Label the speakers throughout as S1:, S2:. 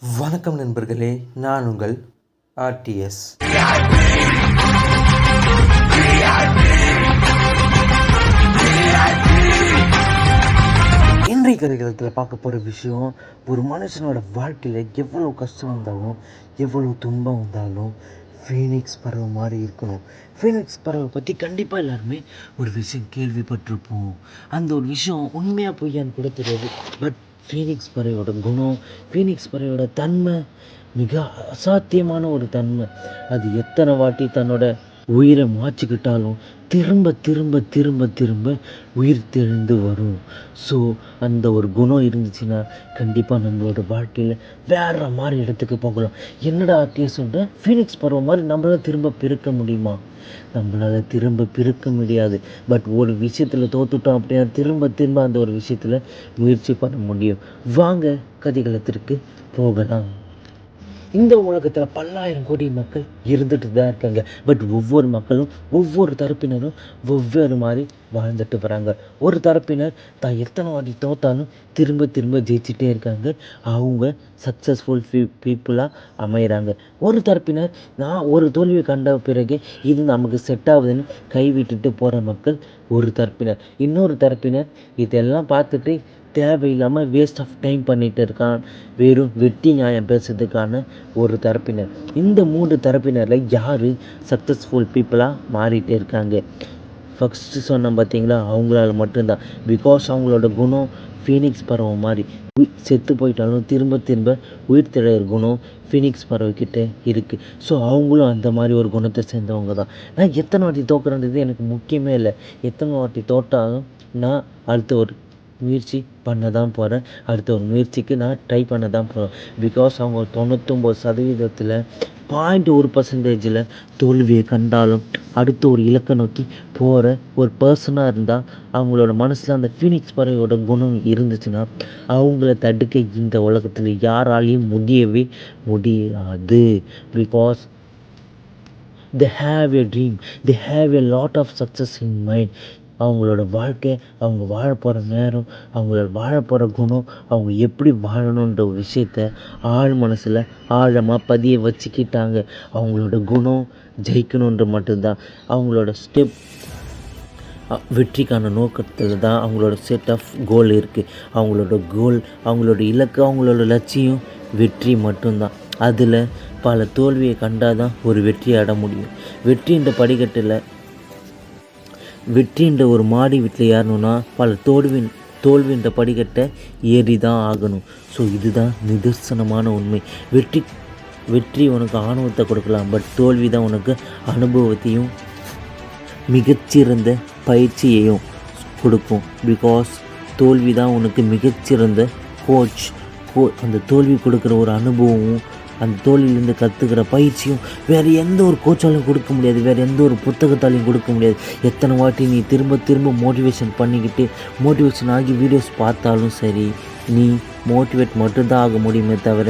S1: வணக்கம் நண்பர்களே, நான் உங்கள் ஆர்டிஎஸ். இன்றைய கதைகளத்தில் பார்க்க போகிற விஷயம், ஒரு மனுஷனோட வாழ்க்கையில் எவ்வளோ கஷ்டம் வந்தாலும் எவ்வளோ துன்பம் வந்தாலும் ஃபீனிக்ஸ் பறவை மாதிரி இருக்கணும். ஃபீனிக்ஸ் பறவை பற்றி கண்டிப்பாக எல்லாருமே ஒரு விஷயம் கேள்விப்பட்டிருப்போம். அந்த ஒரு விஷயம் உண்மையாக பொய்யான்னு கூட தெரியாது. பட் ஃபீனிக்ஸ் பறவையோட குணம், ஃபீனிக்ஸ் பறவையோட தன்மை மிக அசாத்தியமான ஒரு தன்மை. அது எத்தனை வாட்டி தன்னோட உயிரை மாற்றிக்கிட்டாலும் திரும்ப திரும்ப திரும்ப திரும்ப உயிர் தெழுந்து வரும். ஸோ அந்த ஒரு குணம் இருந்துச்சுன்னா கண்டிப்பாக நம்மளோட வாழ்க்கையில் வேறு மாதிரி இடத்துக்கு போகலாம். என்னடா ஆர்டிஎஸ் சொல்கிற, ஃபீனிக்ஸ் பறவை மாதிரி நம்மளால் திரும்ப பிறக்க முடியுமா? நம்மளால் திரும்ப பிறக்க முடியாது. பட் ஒரு விஷயத்தில் தோற்றுட்டோம் அப்படின்னா திரும்ப திரும்ப அந்த ஒரு விஷயத்தில் முயற்சி பண்ண முடியும். வாங்க கதைகளத்திற்கு போகலாம். இந்த உலகத்தில் பல்லாயிரம் கோடி மக்கள் இருந்துட்டு தான் இருக்காங்க. பட் ஒவ்வொரு மக்களும் ஒவ்வொரு தரப்பினரும் வெவ்வேறு மாதிரி வாழ்ந்துட்டு வராங்க. ஒரு தரப்பினர் தான் எத்தனை வாட்டி தோத்தாலும் திரும்ப திரும்ப ஜெயிச்சுட்டே இருக்காங்க. அவங்க சக்ஸஸ்ஃபுல் பீப்புளாக அமைகிறாங்க. ஒரு தரப்பினர் நான் ஒரு தோல்வியை கண்ட பிறகு இது நமக்கு செட் ஆகுதுன்னு கைவிட்டுட்டு போகிற மக்கள் ஒரு தரப்பினர். இன்னொரு தரப்பினர் இதெல்லாம் பார்த்துட்டு தேவையில்லாமல் வேஸ்ட் ஆஃப் டைம் பண்ணிகிட்டு இருக்கான், வெறும் வெட்டி நியாயம் பேசுறதுக்கான ஒரு தரப்பினர். இந்த 3 தரப்பினரில் யார் சக்ஸஸ்ஃபுல் பீப்புளாக மாறிட்டே இருக்காங்க? ஃபஸ்ட்டு சொன்ன பார்த்தீங்களா, அவங்களால மட்டும்தான். பிகாஸ் அவங்களோட குணம் ஃபீனிக்ஸ் பறவை மாதிரி. செத்து போயிட்டாலும் திரும்ப திரும்ப உயிர் திழையிற குணம் ஃபீனிக்ஸ் பறவைக்கிட்ட இருக்குது. ஸோ அவங்களும் அந்த மாதிரி ஒரு குணத்தை சேர்ந்தவங்க தான். நான் எத்தனை வாட்டி தோக்குறேன்றது எனக்கு முக்கியமே இல்லை. எத்தனை வாட்டி தோட்டாலும் நான் அடுத்த ஒரு முயற்சி பண்ண தான் போகிறேன். அடுத்த ஒரு முயற்சிக்கு நான் ட்ரை பண்ண தான் போகிறேன். பிகாஸ் அவங்க 99% 0.1% தோல்வியை கண்டாலும் அடுத்த ஒரு இலக்கை நோக்கி போகிற ஒரு பர்சனாக இருந்தால், அவங்களோட மனசில் அந்த ஃபீனிக்ஸ் பறவையோட குணம் இருந்துச்சுன்னா அவங்கள தடுக்க இந்த உலகத்தில் யாராலையும் முடியவே முடியாது. Because they have a dream, they have a lot of success in mind. அவங்களோட வாழ்க்கை, அவங்க வாழ போகிற நேரம், அவங்களோட வாழ போகிற குணம், அவங்க எப்படி வாழணுன்ற ஒரு விஷயத்த ஆழ் மனசில் ஆழமாக பதிய வச்சுக்கிட்டாங்க. அவங்களோட குணம் ஜெயிக்கணுன்ற மட்டும்தான். அவங்களோட ஸ்டெப் வெற்றிக்கான நோக்கத்தில் தான் அவங்களோட செட் ஆஃப் கோல் இருக்குது. அவங்களோட கோல், அவங்களோட இலக்கு, அவங்களோட லட்சியம் வெற்றி மட்டும்தான். அதில் பல தோல்வியை கண்டால் தான் ஒரு வெற்றியை அட முடியும். வெற்றின்ற ஒரு மாடி வீட்டில் ஏறணுன்னா பல தோல்வின்ற படிக்கட்டை ஏறி தான் ஆகணும். ஸோ இதுதான் நிதர்சனமான உண்மை. வெற்றி உனக்கு ஆணவத்தை கொடுக்கலாம், பட் தோல்வி தான் உனக்கு அனுபவத்தையும் மிகச்சிறந்த பயிற்சியையும் கொடுக்கும். பிகாஸ் தோல்வி தான் உனக்கு மிகச்சிறந்த கோச். அந்த தோல்வி கொடுக்குற ஒரு அனுபவமும் அந்த தோல்வியிலேருந்து கற்றுக்கிற பயிற்சியும் வேறு எந்த ஒரு கோச்சாலையும் கொடுக்க முடியாது, வேறு எந்த ஒரு புத்தகத்தாலையும் கொடுக்க முடியாது. எத்தனை வாட்டி நீ திரும்ப திரும்ப மோட்டிவேஷன் ஆகி வீடியோஸ் பார்த்தாலும் சரி, நீ மோட்டிவேட் மட்டும்தான் ஆக முடியுமே தவிர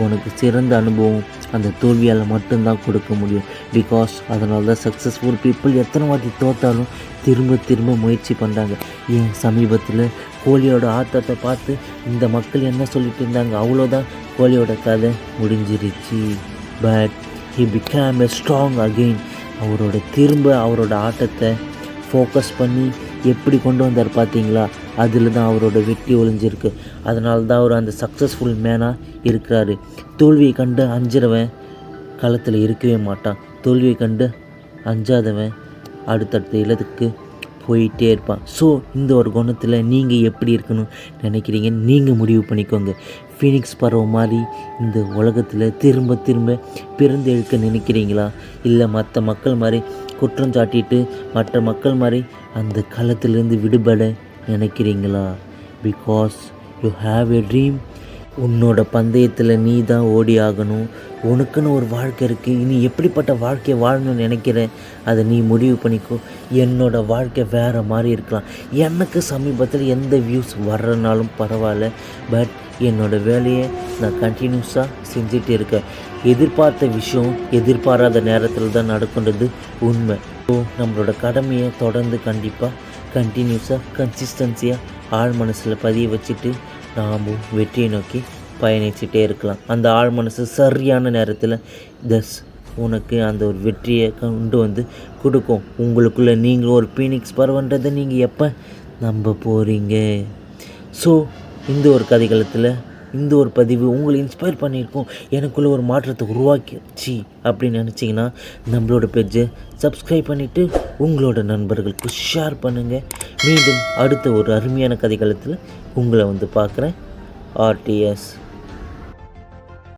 S1: உனக்கு சிறந்த அனுபவம் அந்த தோல்வியால் மட்டும்தான் கொடுக்க முடியும். பிகாஸ் அதனால தான் சக்ஸஸ்ஃபுல் பீப்புள் எத்தனை வாட்டி தோற்றாலும் திரும்ப திரும்ப முயற்சி பண்ணுறாங்க. ஏன் சமீபத்தில் கோழியோட ஆட்டத்தை பார்த்து இந்த மக்கள் என்ன சொல்லிட்டு இருந்தாங்க, அவ்வளோதான் கோழியோட கதை முடிஞ்சிருச்சு. But he became a strong again. அவரோட ஆட்டத்தை ஃபோக்கஸ் பண்ணி எப்படி கொண்டு வந்தார் பார்த்தீங்களா? அதில் தான் அவரோட வெற்றி ஒளிஞ்சிருக்கு. அதனால தான் அவர் அந்த சக்ஸஸ்ஃபுல் மேனாக இருக்கிறாரு. தோல்வியை கண்டு அஞ்சுறவன் களத்தில் இருக்கவே மாட்டான். தோல்வியை கண்டு அஞ்சாதவன் அடுத்தடுத்த இலத்துக்கு போயிட்டே இருப்பான். ஸோ இந்த ஒரு குணத்தில் நீங்கள் எப்படி இருக்கணும் நினைக்கிறீங்க, நீங்கள் முடிவு பண்ணிக்கோங்க. ஃபீனிக்ஸ் பறவை மாதிரி இந்த உலகத்தில் திரும்ப திரும்ப பிறந்து எழுக்க நினைக்கிறீங்களா? இல்லை மற்ற மக்கள் மாதிரி குற்றம் சாட்டிட்டு மற்ற மக்கள் மாதிரி அந்த களத்திலேருந்து விடுபட நினைக்கிறீங்களா? Because you have a dream. உன்னோட பந்தயத்தில் நீ தான் ஓடி ஆகணும். உனக்குன்னு ஒரு வாழ்க்கை இருக்குது. நீ எப்படிப்பட்ட வாழ்க்கையை வாழணும்னு நினைக்கிறேன், அதை நீ முடிவு பண்ணிக்கோ. என்னோடய வாழ்க்கை வேறு மாதிரி இருக்கலாம். எனக்கு சமீபத்தில் எந்த வியூஸ் வர்றனாலும் பரவாயில்ல, பட் என்னோடய வேலையை நான் கண்டினியூஸாக செஞ்சுட்டு இருக்கேன். எதிர்பார்த்த விஷயம் எதிர்பாராத நேரத்தில் தான் நடக்குன்றது உண்மை. ஸோ நம்மளோட கடமையை தொடர்ந்து கண்டினியூஸாக கன்சிஸ்டன்சியாக ஆழ் மனசில் பதிய வச்சுட்டு நாம் வெற்றியை நோக்கி பயணிச்சுட்டே இருக்கலாம். அந்த ஆழ் மனசு சரியான நேரத்தில் தஸ் உனக்கு அந்த ஒரு வெற்றியை கொண்டு வந்து கொடுக்கும். உங்களுக்குள்ளே நீங்களும் ஒரு ஃபீனிக்ஸ் பறவைன்றதை நீங்கள் எப்போ நம்ப போகிறீங்க? ஸோ இந்த ஒரு கதைகளத்தில் இந்த ஒரு பதிவு உங்களை இன்ஸ்பயர் பண்ணியிருக்கோம், எனக்குள்ளே ஒரு மாற்றத்தை உருவாக்கிச்சு அப்படின்னு நினச்சிங்கன்னா நம்மளோட பேஜை சப்ஸ்கிரைப் பண்ணிவிட்டு உங்களோட நண்பர்களுக்கு ஷேர் பண்ணுங்கள். மீண்டும் அடுத்த ஒரு அருமையான கதைகளத்தில் உங்களை வந்து பார்க்குறேன். ஆர்டிஎஸ்.